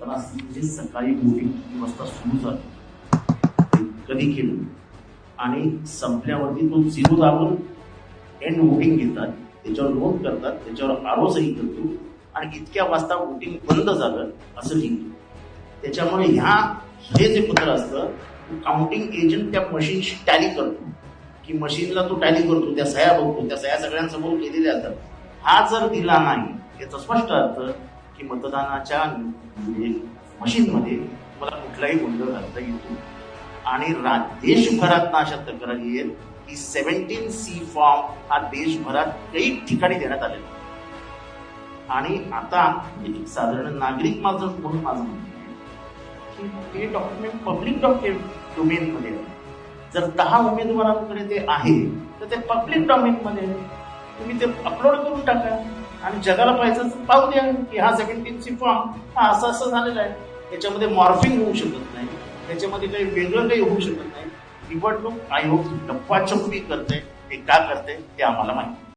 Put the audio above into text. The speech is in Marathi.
तर असं म्हणजे सकाळी वोटिंग किती वाजता सुरू झालं, कधी केलं आणि संपल्यावरती तो झिरो दाबून एंड वोटिंग घेतात, त्याच्यावर नोंद करतात, त्याच्यावर आरो सही करतो आणि इतक्या वाजता वोटिंग बंद झालं असं लिहितो. त्याच्यामुळे हे जे पत्र असतं काउंटिंग एजंट त्या मशीनशी टॅली करतो, की मशीनला तो टॅली करतो, त्या सह्या बघतो, त्या सह्या सगळ्यांसमोर केलेल्या असतात. हा जर दिला नाही याचा स्पष्ट अर्थ की मतदानाच्या मशीनमध्ये तुम्हाला कुठलाही गोंधळ घालता येतो आणि देशभरात अशा तक्रारी आहेत की 17C फॉर्म हा देशभरात काही ठिकाणी देण्यात आलेला आणि आता साधारण नागरिक म्हणून माझं म्हणणं आहे की हे डॉक्युमेंट पब्लिक डोमेन मध्ये आहे. जर 10 उमेदवारांकडे ते आहे तर ते पब्लिक डोमेन मध्ये तुम्ही ते अपलोड करून टाका आणि जगाला पाहिजे पाहू द्या की हा 17C फॉर्म हा असं झालेला आहे. त्याच्यामध्ये मॉर्फिंग होऊ शकत नाही, त्याच्यामध्ये काही वेगळं काही होऊ शकत नाही. निवडणूक आयोग लप्पाछपी करते, ते का करते ते आम्हाला माहिती.